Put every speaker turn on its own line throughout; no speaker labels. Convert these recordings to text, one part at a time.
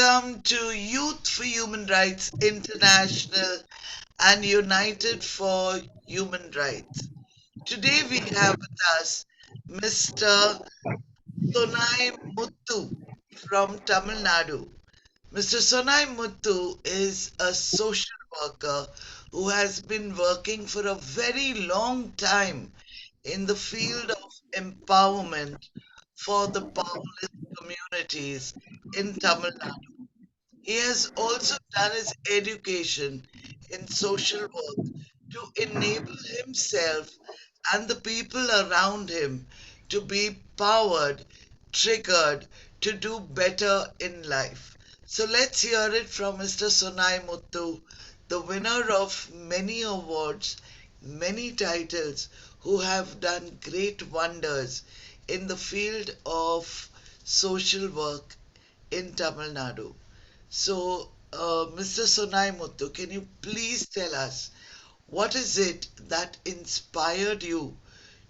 Welcome to Youth for Human Rights International and United for Human Rights. Today we have with us Mr. Sonai Muthu from Tamil Nadu. Mr. Sonai Muthu is a social worker who has been working for a very long time in the field of empowerment for the powerless communities in Tamil Nadu. He has also done his education in social work to enable himself and the people around him to be powered, triggered to do better in life. So let's hear it from Mr. Sonai Muthu, the winner of many awards, many titles, who have done great wonders in the field of social work in Tamil Nadu. So, Mr. Sonai Muthu, can you please tell us what is it that inspired you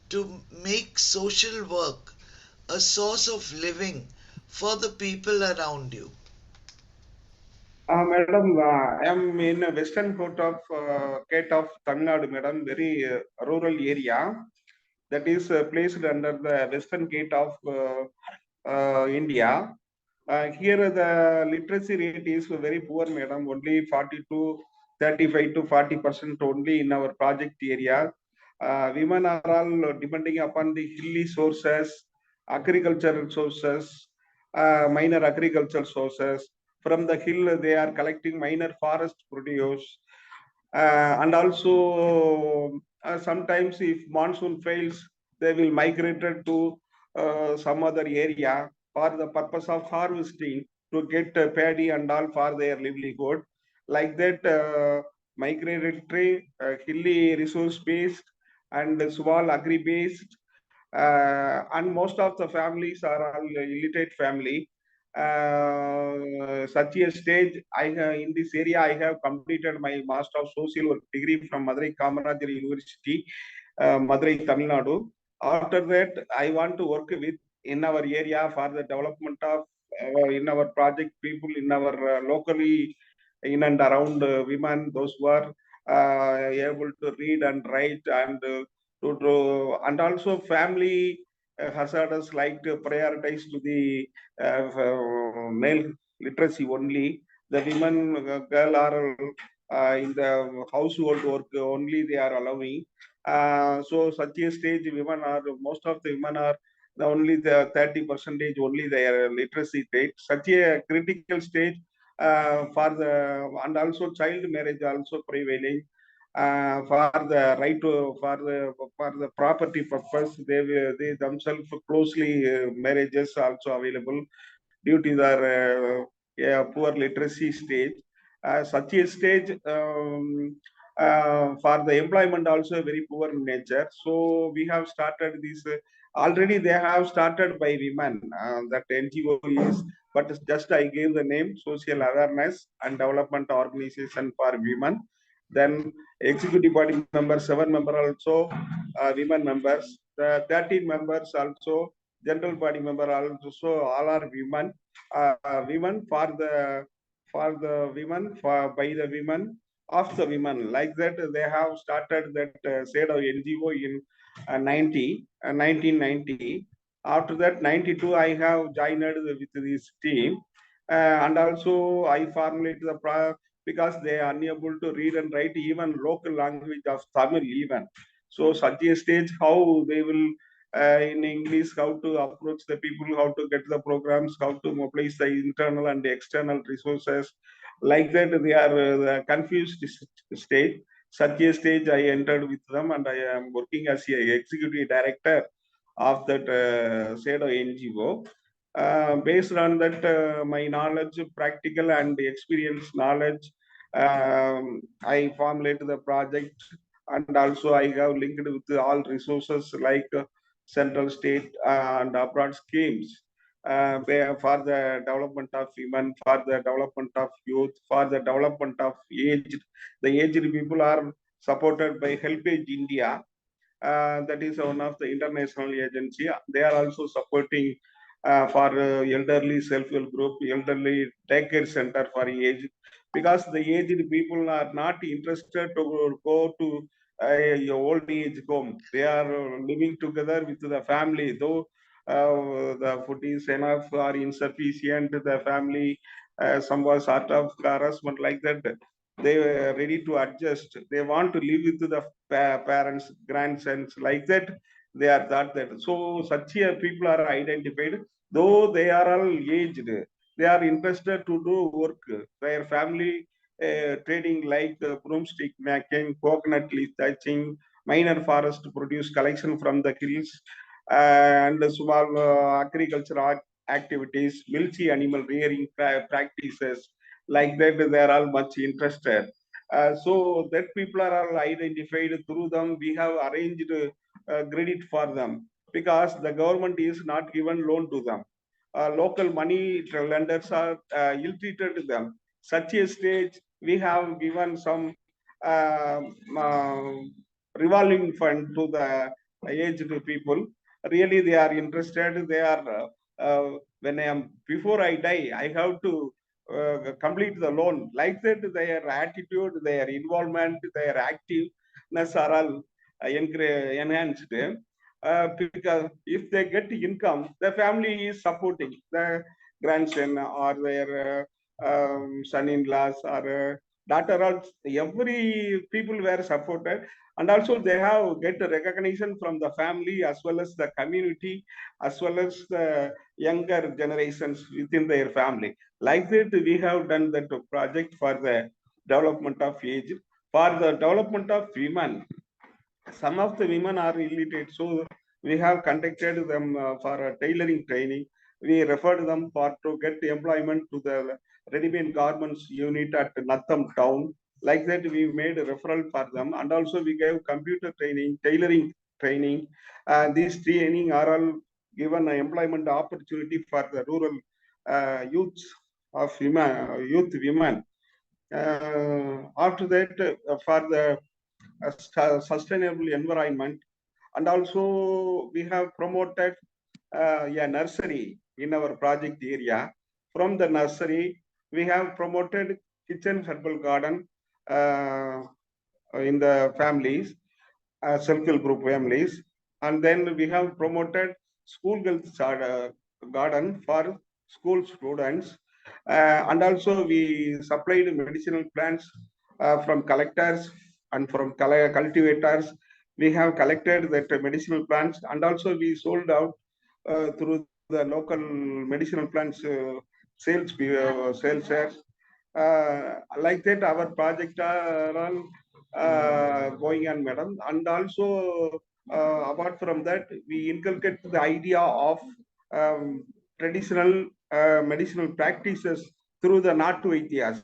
to make social work a source of living for the people around you?
Madam, I am in a western Gate of Tamil Nadu, madam, very rural area that is placed under the western gate of India. Here the literacy rate is very poor, madam, only 40 to 35 to 40% only in our project area. Women are all depending upon the hilly sources, agricultural sources, minor agricultural sources. From the hill, they are collecting minor forest produce. And also, sometimes if monsoon fails, they will migrate to some other area for the purpose of harvesting to get paddy and all for their livelihood. Like that, migratory, hilly resource based, and small agri based, and most of the families are all illiterate family. Such a stage, in this area, I have completed my Master of Social Work degree from Madurai Kamaraj University, Madurai, Tamil Nadu. After that, I want to work with in our area for the development of in our project people in our locally in and around women, those who are able to read and write and and also family hazards like to prioritize to the male literacy only. The women, girl are in the household work only they are allowing. So such a stage, women are most of the women are only the 30 percentage only their literacy rate. Such a critical stage for the and also child marriage also prevailing for the right to for the property purpose they themselves closely marriages also available due to their poor literacy stage. Such a stage for the employment also very poor in nature. So we have started this. Already they have started by women. That NGO is, but just I gave the name Social Awareness and Development Organization for Women. Then executive body members, 7 members also women members. The 13 members also general body member also all are women. Women for the women for by the women of the women. Like that, they have started that SADO NGO in 1990. After that, 92, I have joined with this team. And also, I formulated because they are unable to read and write even local language of Tamil even. So, such a stage, how they will in English, how to approach the people, how to get the programs, how to mobilize the internal and the external resources. Like that, they are confused stage. Such a stage, I entered with them, and I am working as a executive director of that SADO NGO. Based on that, my knowledge, practical and experience knowledge, I formulated the project, and also I have linked with all resources like central, state, and abroad schemes for the development of women, for the development of youth, for the development of aged. The aged people are supported by Helpage India. That is one of the international agency. They are also supporting for elderly self-help group, elderly daycare center for aged, because the aged people are not interested to go to a old age home. They are living together with the family, though the food is enough or insufficient, the family some was sort of harassment like that. They were ready to adjust. They want to live with the parents, grandsons, like that. They are that. So such a people are identified, though they are all aged. They are interested to do work. Their family trading like broomstick making, coconut leaf thatching, minor forest produce collection from the hills, and small agricultural activities, military animal rearing practices, like that. They are all much interested. So that people are all identified. Through them we have arranged credit for them, because the government is not given loan to them. Local money lenders are ill-treated them. Such a stage, we have given some uh, uh, revolving fund to the aged people. Really, they are interested. They are when I am before I die, I have to complete the loan. Like that, their attitude, their involvement, their activeness are all enhanced. Because if they get income, the family is supporting the grandson or their son-in-laws or daughter. Every people were supported, and also they have get recognition from the family as well as the community, as well as the younger generations within their family. Like that, we have done that project for the development of age, for the development of women. Some of the women are illiterate, so we have contacted them for a tailoring training. We referred them for to get employment to the ready-made garments unit at Natham town. Like that, we made a referral for them, and also we gave computer training, tailoring training. These training are all given an employment opportunity for the rural youths of women, youth women. After that, for the sustainable environment, and also we have promoted a nursery in our project area. From the nursery, we have promoted kitchen herbal garden uh, in the families, self-help group families, and then we have promoted school health garden for school students, and also we supplied medicinal plants from collectors and from cultivators. We have collected that medicinal plants, and also we sold out through the local medicinal plants sales shares. Like that, our project are all going on, madam. And also, apart from that, we inculcate the idea of um, traditional medicinal practices through the Natu ideas.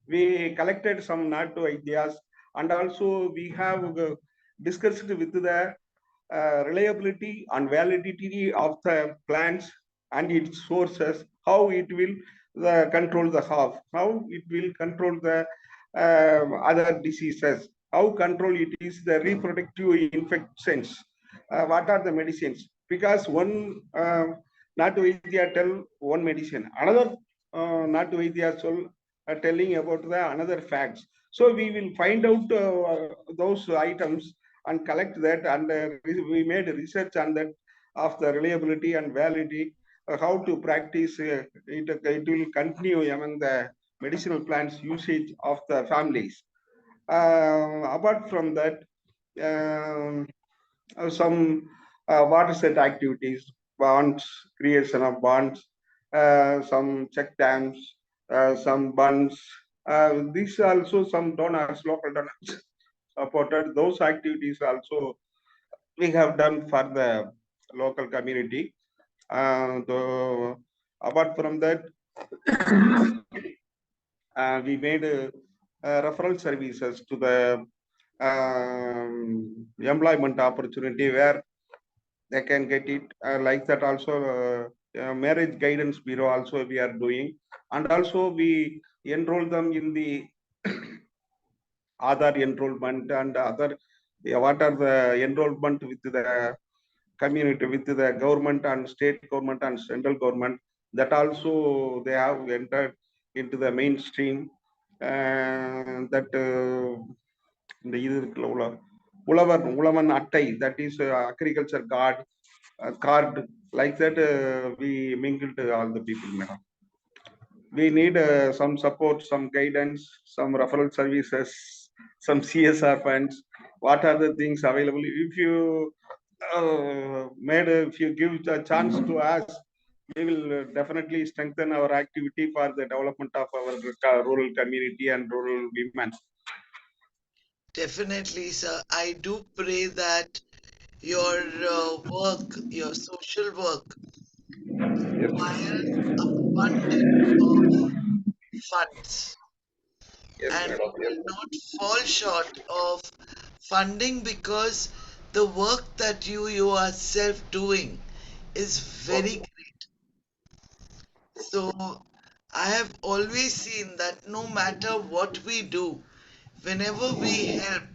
We collected some Natu ideas, and also we have discussed with the reliability and validity of the plants and its sources, how it will control the how it will control the other diseases, how control it is the reproductive infections, what are the medicines. Because one Natu Vaidya tell one medicine, another Natu Vaidya telling about the another facts. So we will find out those items and collect that, and we made research on that of the reliability and validity, how to practice it will continue among the medicinal plants usage of the families. Apart from that, um, some water set activities, bonds, creation of bonds, some check dams, some bunds. These also some donors, local donors supported those activities also we have done for the local community. Apart from that, we made referral services to the employment opportunity where they can get it. Like that also, marriage guidance bureau also we are doing, and also we enroll them in the Aadhaar enrollment and other. What are the enrollment with the community with the government and state government and central government. That also they have entered into the mainstream. That இந்த இது இருக்குல்ல உழவன் அட்டை, that is agriculture card, like that we mingled all the people, madam. We need some support, some guidance, some referral services, some CSR funds. What are the things available? If you if you give the chance to us, we will definitely strengthen our activity for the development of our rural community and rural women.
Definitely, sir. I do pray that your work, your social work,
Yes,
requires abundance of funds,
yes,
and
madam.
you
Yes.
will not fall short of funding, because the work that you yourself doing is very
Okay.
great. So I have always seen that no matter what we do, whenever we help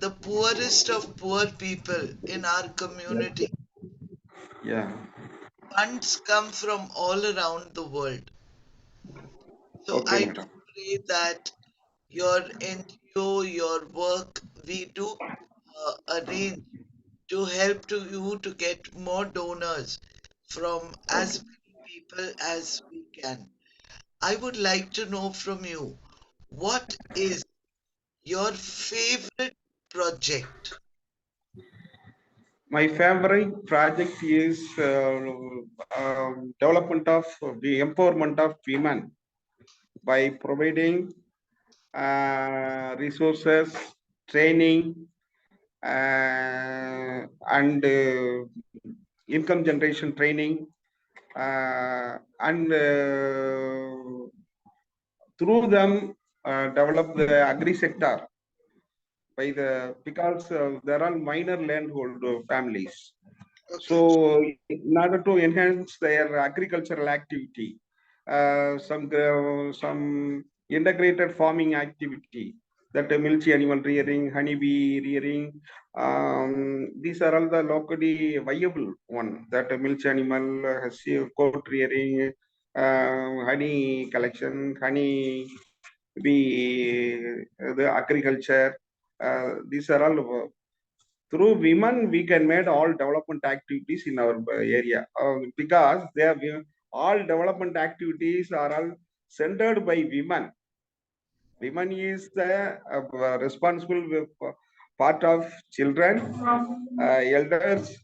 the poorest of poor people in our
Yes.
community,
Yeah.
funds come from all around the world. So
Okay,
I do
madam.
pray that your NGO, your work, we do arrange to help to you to get more donors from
Okay.
as many people as we can. I would like to know from you, what is your favorite project?
My favorite project is development of the empowerment of women by providing resources, training, and income generation training, and through them develop the agri sector by the because there are minor landhold families.
Okay,
So, in order to enhance their agricultural activity, some integrated farming activity, that milk animal rearing, honeybee rearing, these are all the locally viable one. That milk animal has goat rearing, honey collection, honey bee, the agriculture. These are all through women we can make all development activities in our area, because they are all development activities are all centered by women. Women is the responsible part of children, elders,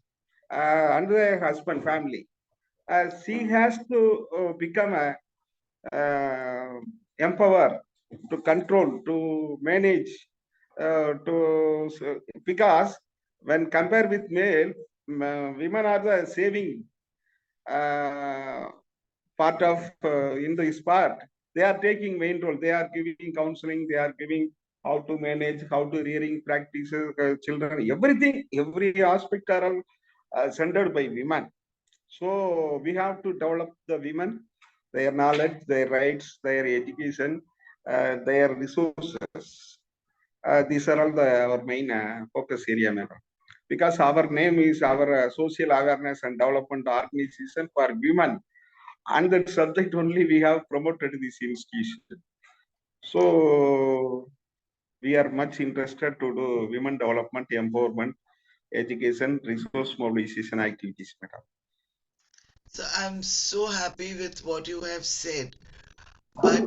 and the husband family. She has to become a uh, empower, to control, to manage, because when compared with male, women are the saving uh, part of in this part. They are taking main role. They are giving counseling. They are giving how to manage, how to rearing practices, children, everything, every aspect are all centered by women. So we have to develop the women, their knowledge, their rights, their education, their resources. These are all our main focus area, madam. Because our name is our social awareness and development organization for women, and that subject only we have promoted this institution. So we are much interested to do women development, empowerment, education, resource mobilization activities, madam.
so I'm so happy with what you have said. But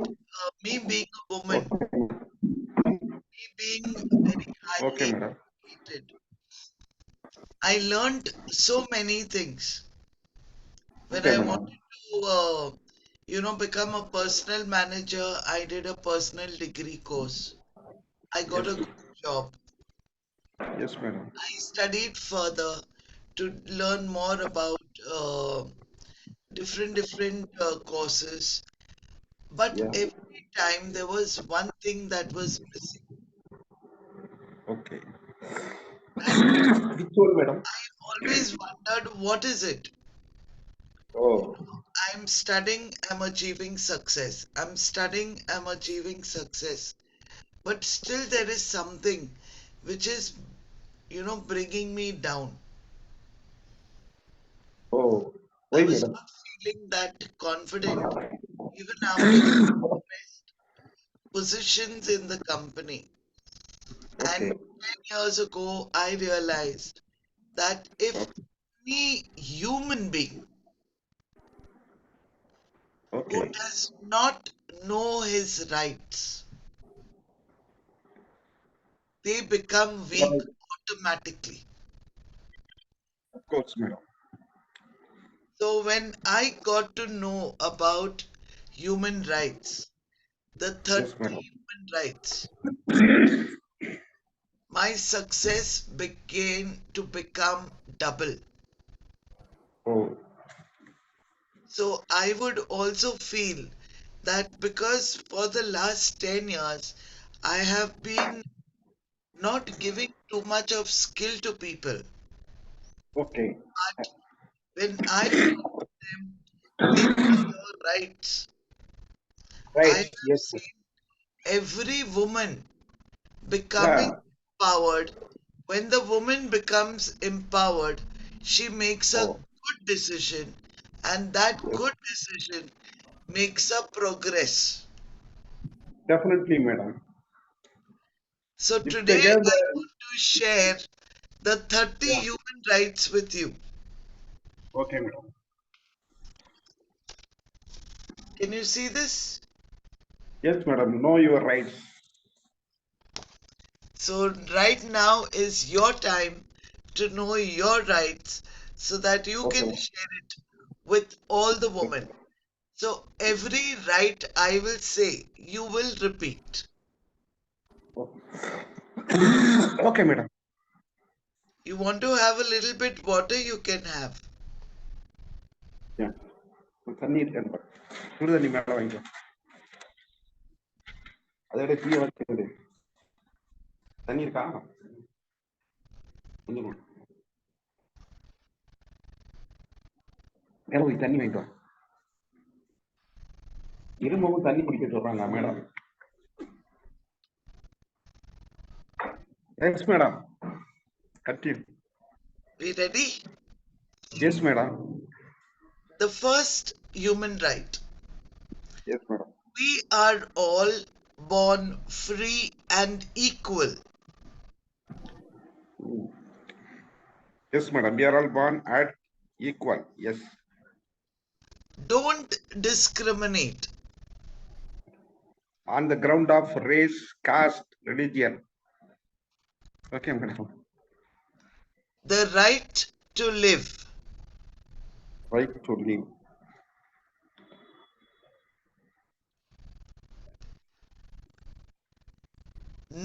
me being a woman,
Okay,
me being very
okay,
highly
madam.
educated, I learned so many things. When
Okay,
I
madam.
wanted to, become a personal manager, I did a personal degree course. I got
Yes,
a good job.
yes, madam.
I studied further to learn more about different courses. But
Yeah.
every time there was one thing that was missing.
Okay.
And
Which one, madam?
I always wondered, what is it?
Oh,
I'm studying, I'm achieving success. I'm studying, I'm achieving success. But still, there is something which is, bringing me down.
Oh,
I
why,
was
madam?
not feeling that confident even after the best positions in the company. And
Okay,
10 years ago, I realized that if
okay,
any human being who
okay.
does not know his rights, they become weak
Right.
automatically.
Of course, madam.
So when I got to know about human rights, the
Yes,
30
madam.
human rights, my success began to become double.
Oh,
So I would also feel that because for the last 10 years, I have been not giving too much of skill to people.
okay.
But when I taught them, these are your rights, I
Right.
have
Yes.
seen every woman becoming
Yeah.
empowered. When the woman becomes empowered, she makes a
Oh,
good decision, and that
yes.
good decision makes a progress.
Definitely, madam.
So
If they
today
gave
I
the,
want to share the 30
yeah.
human rights with you.
Okay, madam.
Can you see this?
Yes, madam. Know your rights.
So right now is your time to know your rights so that you
Okay,
can
madam.
share it with all the
Yes,
women.
madam.
So every right I will say, you will repeat.
Okay. Okay, madam.
You want to have a little bit water, you can have.
Yeah. தண்ணி இருக்கேன் பாரு. சுடு தண்ணி மேல வாங்கிக்கோ. அதோட tea வச்சுடு. தண்ணி இருக்கா? கொஞ்சம் கொடு. மேல போய் தண்ணி வாங்கிக்கோ. இரும்பவும் தண்ணி குடிக்க சொல்றாங்க மேடம். Yes madam. கட்டில்.
We ready?
Yes madam.
The first human right.
Yes madam.
We are all born free and equal.
Yes, madam. We are all born at equal. Yes.
Don't discriminate.
On the ground of race, caste, religion. Okay, madam.
The right to live.
Right to live.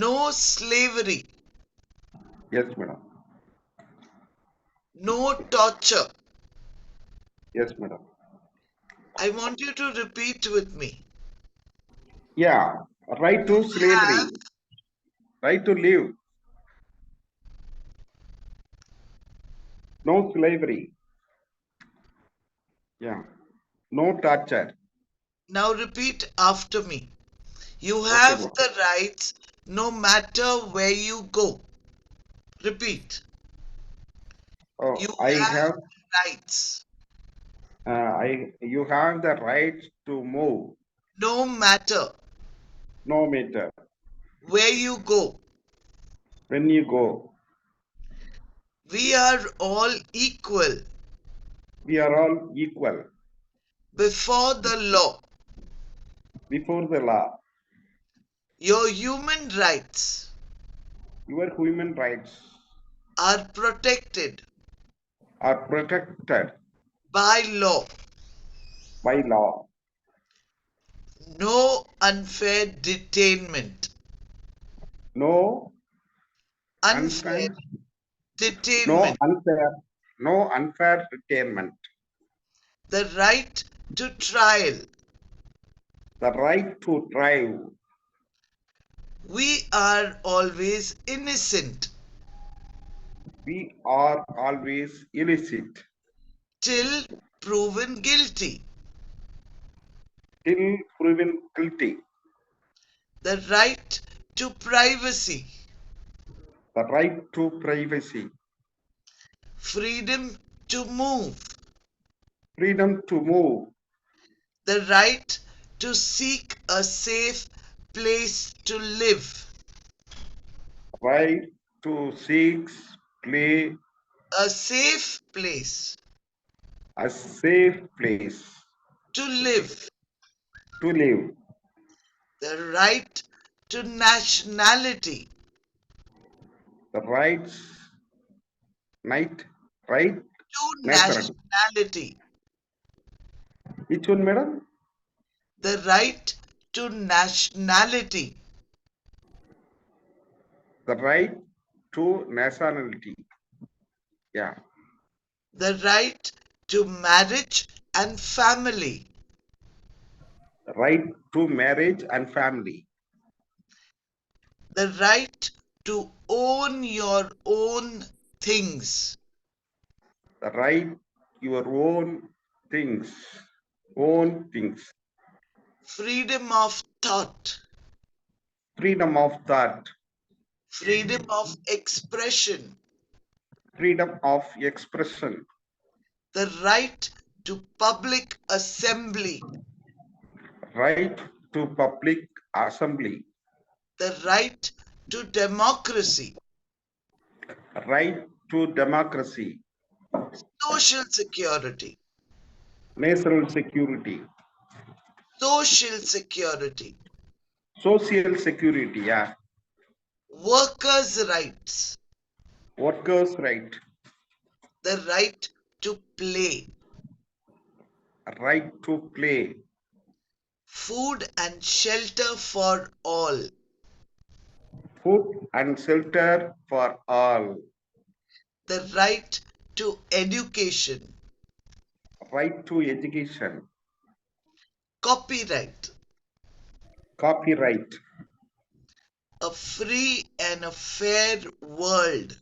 No slavery.
Yes, madam.
No torture.
Yes, madam.
I want you to repeat with me.
Yeah. Right to slavery.
Have
Right to live. No slavery. Yeah. No torture.
Now repeat after me. You
Okay,
have
madam.
the rights no matter where you go. Repeat. You
Oh, I
have
have.
rights
You have the right to move.
no matter
No matter
where you go.
when you go.
We are all equal
We are all equal
before the law.
before the law.
Your human rights
Your human rights
are protected
are protected
by law.
by law.
No unfair detainment.
No
Unfair
unfair, no
detainment.
unfair, no unfair retirement.
The right to trial.
The right to drive.
We are always innocent
We are always illicit
till proven guilty.
till proven guilty.
The right to privacy.
The right to privacy.
Freedom to move.
freedom to move,
the right to seek a safe place to live,
right to seek, play,
a safe place
a safe place.
to
Okay,
live,
to live,
the right to nationality,
the rights, night, right,
to
nationality.
nationality,
Which one, madam?
the right to nationality,
The right to nationality. Yeah,
the right to marriage and family,
right to marriage and family.
the right to own your own things,
The right your own things.
freedom of thought,
Freedom of thought,
freedom of expression,
freedom of expression,
the right to public assembly,
right to public assembly,
the right to democracy,
right to democracy,
social security,
national security,
social security,
social security, yeah,
workers' rights,
workers' right,
the right to play,
right to play,
food and shelter for all,
food and shelter for all,
the right to education,
right to education,
copyright,
copyright,
a free and a fair world,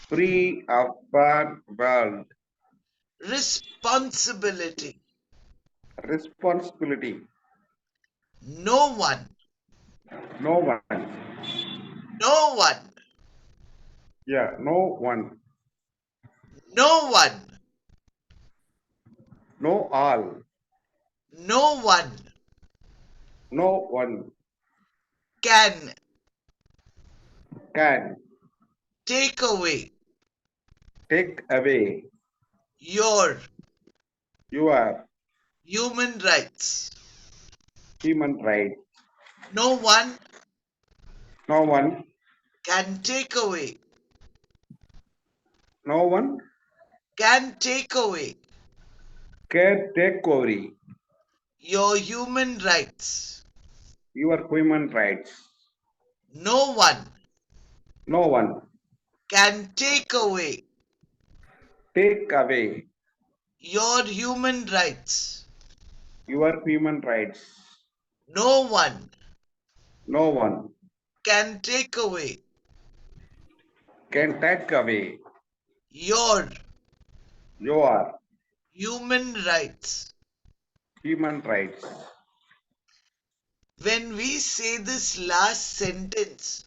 free of fair world,
responsibility.
responsibility,
No one,
no one,
no one,
yeah, no one,
no one,
no all,
no one
no one
can
can
take away
take away
your
your
human rights.
human right.
No one
No one,
can take away,
no one
can take away
can take over
your human rights.
your human rights.
No one
No one
can take away
take away
your human rights.
your human rights.
No one
No one
can take away
can take away
your
your
human rights.
human rights.
When we say this last sentence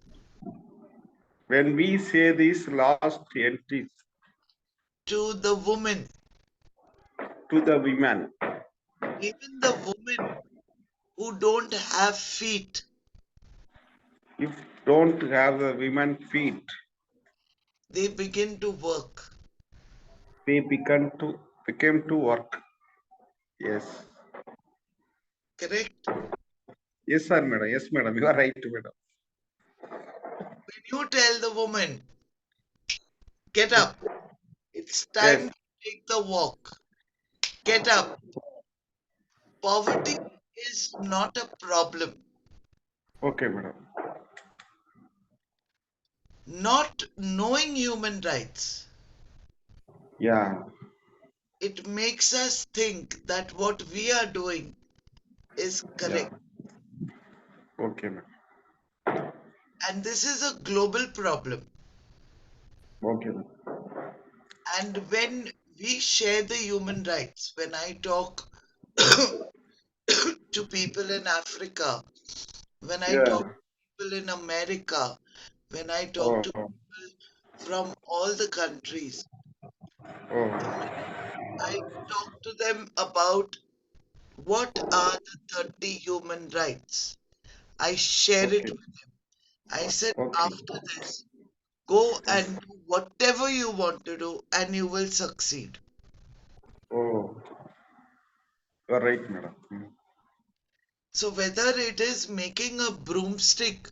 When we say these last entries
to the woman,
to the women,
even the women who don't have feet,
if don't have the women feet,
they begin to work.
they became to work. Yes.
Correct?
Yes, sir, madam. Yes, madam. You are right, madam.
When you tell the woman, get up, it's time
Yes.
to take the walk. Get up. Poverty is not a problem.
Okay, madam.
Not knowing human rights,
Yeah.
it makes us think that what we are doing is
Yeah.
correct.
Okay, madam.
And this is a global problem.
Okay, madam.
And when we share the human rights, when I talk to people in Africa, when I
Yeah.
talk to people in America, when I talk
Oh,
to
oh,
people from all the countries,
oh.
I talked to them about what are the 30 human rights. I share it
Okay.
with them. I said,
Okay.
after this, go and do whatever you want to do and you will succeed.
Oh, you're right, madam.
So, whether it is making a broomstick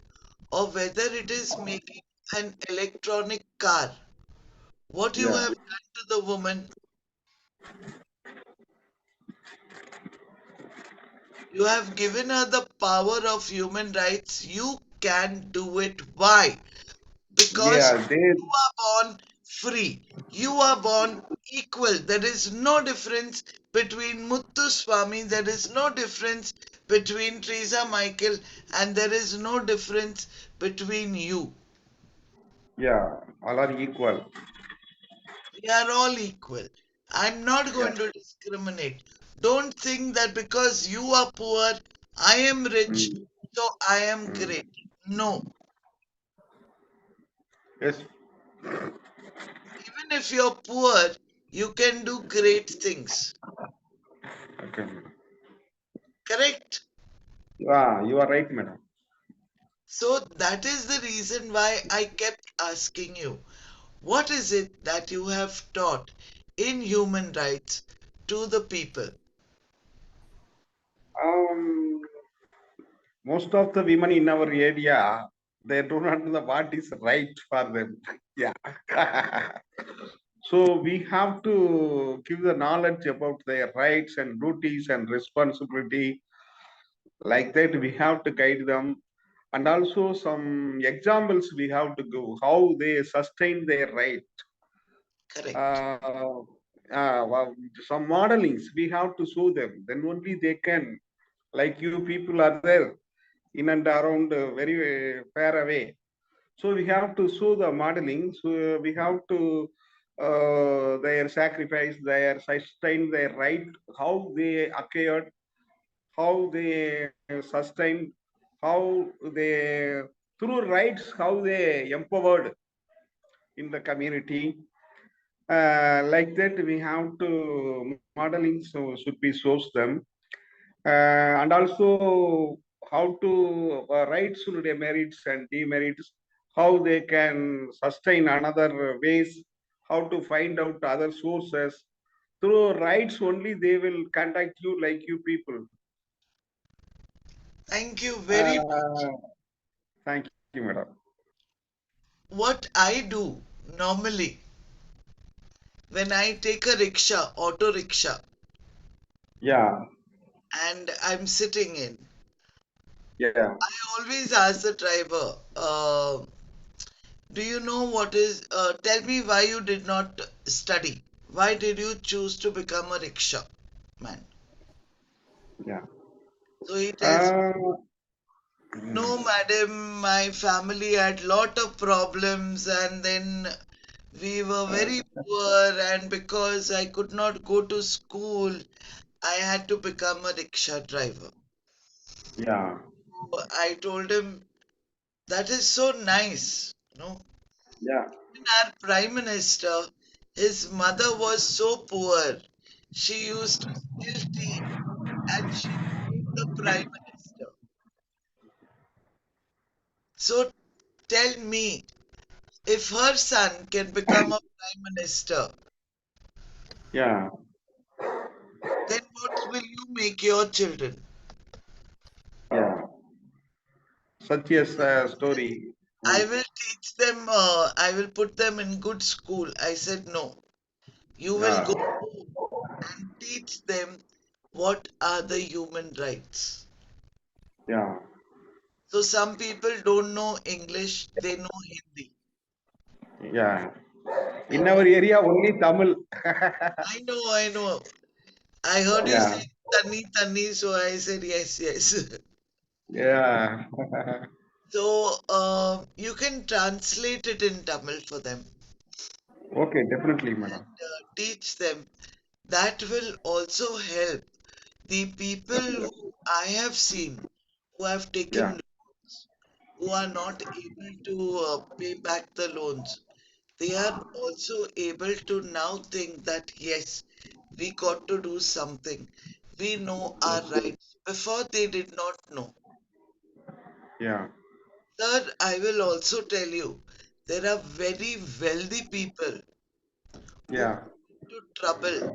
or whether it is making an electronic car, what you
Yeah.
have done to the woman, you have given her the power of human rights. You can do it. Why? Because
Yeah. They.
you are born free. You are born equal. There is no difference between Muthu Swami. There is no difference between Teresa Michael, and there is no difference between you.
Yeah. All are equal.
We are all equal. I'm not
Yeah.
going to discriminate. Don't think that because you are poor, I am rich,
Mm.
so I am
Mm.
great. No.
Yes.
Even if you're poor, you can do great things.
Okay, madam.
Correct?
Ah, you are right, madam.
So that is the reason why I kept asking you, what is it that you have taught in human rights to the people?
Um, most of the women in our area, they do not know what is right for them. Yeah. So we have to give the knowledge about their rights and duties and responsibility. Like that, we have to guide them. And also some examples we have to give how they sustain their right.
Correct.
Uh, well, some modelings we have to show them. Then only they can. Like you people are there in and around very far away. So we have to show the modeling. So we have to their sacrifice, their sustain their right, how they acquired, how they sustained, how they through rights, how they empowered in the community. Like that, we have to modeling so should be shows them, and also how to rights merits and demerits, how they can sustain another ways, how to find out other sources. Through rights only they will contact you like you people.
Thank you very much.
Uh, Thank you, madam.
What I do normally when I take a rickshaw, auto rickshaw,
Yeah,
and I'm sitting in,
yeah.
I always ask the driver, do you know what is, tell me why you did not study? Why did you choose to become a rickshaw man?
Yeah.
So he tells me,
Uh,
no,
mm,
madam, my family had lot of problems and then we were very poor and because I could not go to school, I had to become a rickshaw driver.
yeah,
So I told him, that is so nice.
yeah,
Even our prime minister, his mother was so poor. She used to steal tea and she became the prime minister. So tell me, if her son can become a prime minister,
yeah,
then what will you make your children?
yeah. Such a story.
I
Mm,
will teach them, I will put them in good school. I said, no, you will
yeah,
go home and teach them what are the human rights.
yeah,
So some people don't know English, they know Hindi.
yeah. In
And
our area, only Tamil.
I know, I know. I heard you
Yeah,
say Tanni Tanni, so I said yes, yes.
yeah.
So you can translate it in Tamil for them
Okay, definitely, madam.
and teach them. That will also help the people who I have seen who have taken
Yeah,
loans, who are not able to pay back the loans. They are also able to now think that yes, we got to do something. We know our rights. Before they did not know.
Yeah.
Sir, I will also tell you, there are very wealthy people who
Yeah.
got into trouble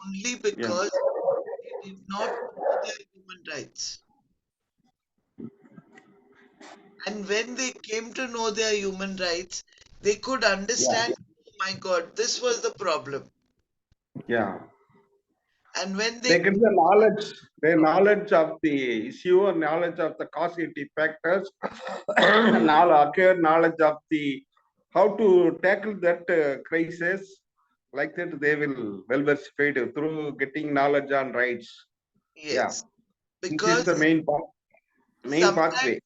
only
Yeah.
because they did not know their human rights. And when they came to know their human rights, they could
Yeah.
understand, oh my God, this was the problem.
Yeah.
And when
They
they,
get the knowledge of the issue, and knowledge of the causative factors, knowledge of the how to tackle that crisis. Like that, they will well versified through getting knowledge on rights. Yeah,
yes,
this is the
because
main pathway.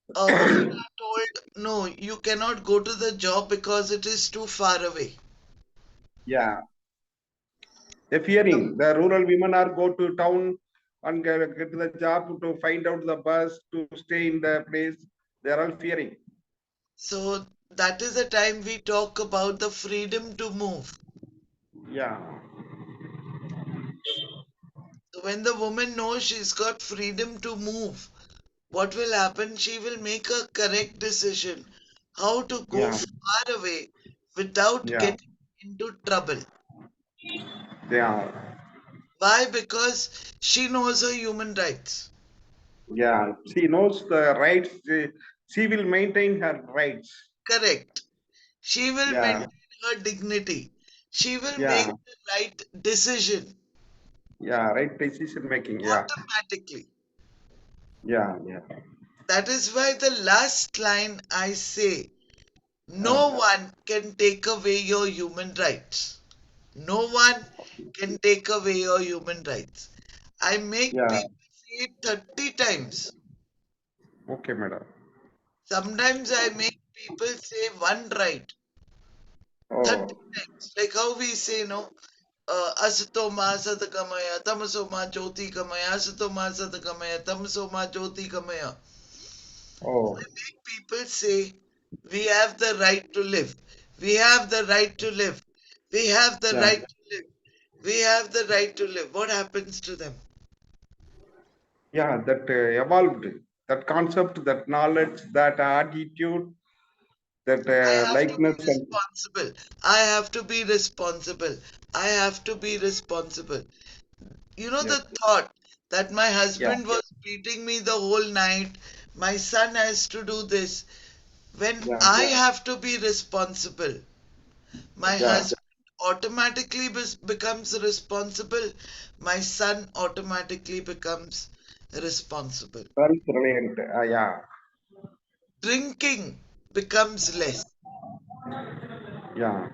sometimes women are told, no, you cannot go to the job because it is too far away.
Yeah, the fearing the rural women are go to town and get the job to find out the bus to stay in the place. They are all fearing.
So that is the time we talk about the freedom to move.
Yeah,
So when the woman knows she's got freedom to move, what will happen? She will make a correct decision how to go
yeah,
far away without
yeah,
getting into trouble.
yeah,
Why? Because she knows her human rights.
yeah. She knows the rights. She will maintain her rights.
Correct. She will
Yeah,
maintain her dignity. She will make
yeah,
the right decision
yeah. Right decision making. Yeah,
automatically.
yeah, yeah.
That is why the last line I say,
Uh,
no one can take away your human rights. No one can take away your human rights. I make
yeah.
people say it 30 times.
Okay, madam.
Sometimes I make people say one right 30
Oh,
times. Like how we say, no, asato ma asatakamaya, tamaso ma jyoti kamaya, asato ma asatakamaya, tamaso ma jyoti kamaya. I
oh,
make people say, we have the right to live. We have the right to live. We have the
yeah,
right to live. We have the right to live. What happens to them?
yeah. That evolved. That concept, that knowledge, that attitude, that
I have to be
likeness, and
responsible. I have to be responsible. I have to be responsible. You know
yes,
the thought that my
yeah,
husband was beating me the whole night, my son has to do this. When
yeah,
I have to be responsible, my
yeah.
husband automatically becomes responsible. My son automatically becomes responsible.
Self-reliant. Yeah,
Drinking becomes less.
yeah,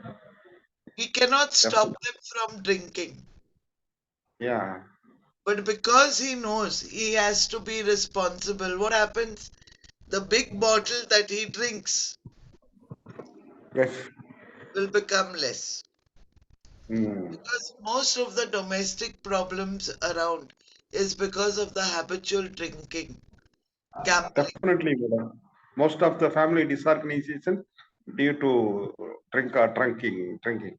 We cannot stop
definitely.
them from drinking.
Yeah,
But because he knows he has to be responsible, what happens? The big bottle that he drinks
yes.
will become less.
Mm.
Because most of the domestic problems around is because of the habitual drinking, gambling.
Definitely, madam. Most of the family disorganization due to drinking.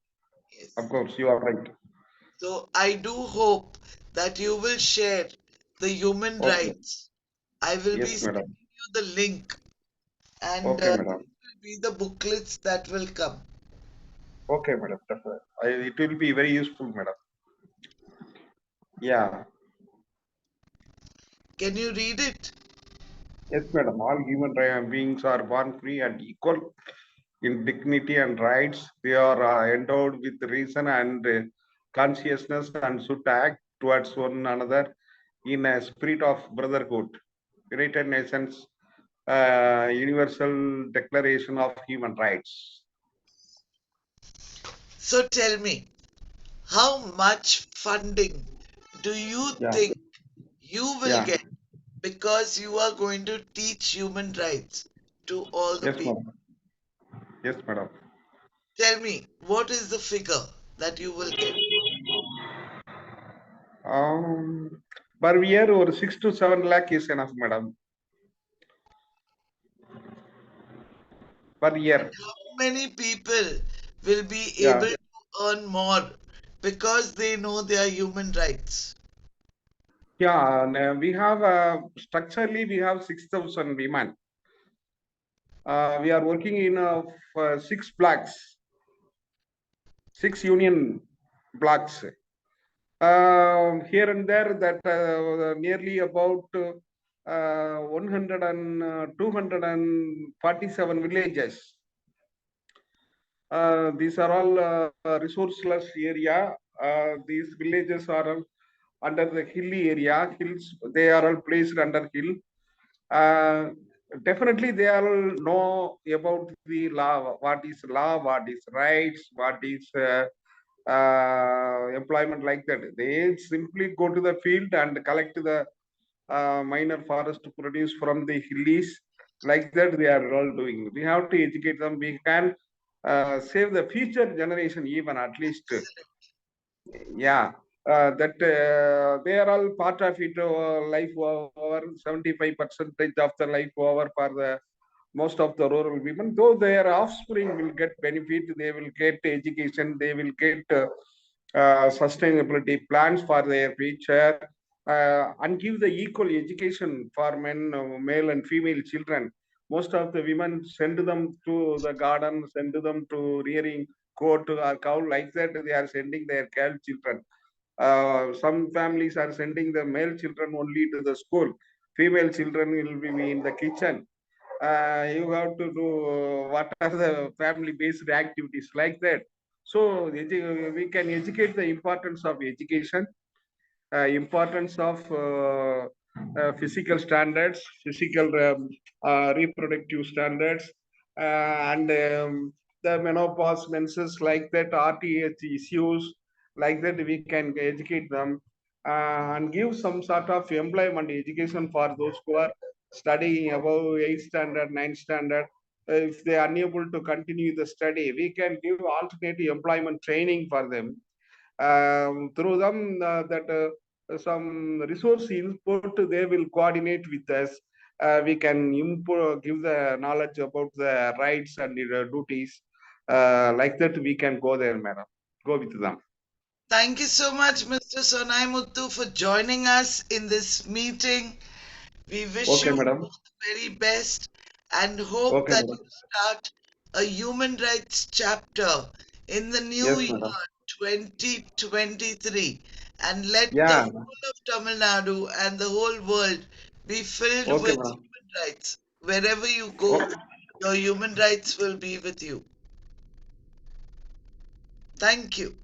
Of
Yes.
course, you are right.
So I do hope that you will share the human
Okay.
rights. I will be
Yes,
sending
madam.
you the link and
Okay,
these
madam.
will be the booklets that will come.
Okay, madam. Definitely. It will be very useful, madam. Yeah.
Can you read it?
Yes, madam. All human beings are born free and equal in dignity and rights. They are endowed with reason and consciousness and should act towards one another in a spirit of brotherhood. United Nations Universal Declaration of Human Rights.
So tell me, how much funding do you
Yeah.
think you will
Yeah.
get because you are going to teach human rights to all the
Yes,
people?
madam. Yes, madam.
Tell me, what is the figure that you will get?
Um, per year or 6 to 7 lakh is enough, madam. Per
And
year.
how many people will be
Yeah.
able to earn more because they know their human rights.
Yeah, and, we have structurally we have 6,000 women. We are working in six blocks, six union blocks. Here and there, that nearly about 100 and 247 villages. These are all resourceless area. These villages are under the hilly area. Hills, they are all placed under hill. Uh, Definitely, they all know about the law, what is rights, what is employment, like that. They simply go to the field and collect the minor forest to produce from the hillies. Like that, they are all doing. We have to educate them. We can save the future generation, even at least. Yeah, that they are all part of it. Life over 75 percentage of the life over for the most of the rural women. Though their offspring will get benefit, they will get education, they will get sustainability plans for their future, and give the equal education for men, male and female children. Most of the women send them to the garden, send them to rearing goat or cow, like that. They are sending their girl children. Some families are sending the male children only to the school. Female children will be in the kitchen. You have to do what are the family-based activities, like that. So we can educate the importance of education, importance of physical standards, physical reproductive standards, and the menopause, menses, like that, RTH issues, like that. We can educate them and give some sort of employment education for those who are studying above 8th standard, 9th standard. If they are unable to continue the study, we can give alternative employment training for them. Through them, that some resource input, they will coordinate with us. We can give the knowledge about the rights and the duties. Like that, we can go there, madam. Go with them.
Thank you so much, Mr. Sonai Muthu, for joining us in this meeting. We wish
Okay,
you
madam.
all the very best and hope
Okay,
that
madam.
you start a human rights chapter in the new
Yes,
year
madam.
2023 and let the
Yeah.
whole of Tamil Nadu and the whole world be filled
Okay,
with
madam.
human rights. Wherever you go,
Okay.
your human rights will be with you. Thank you.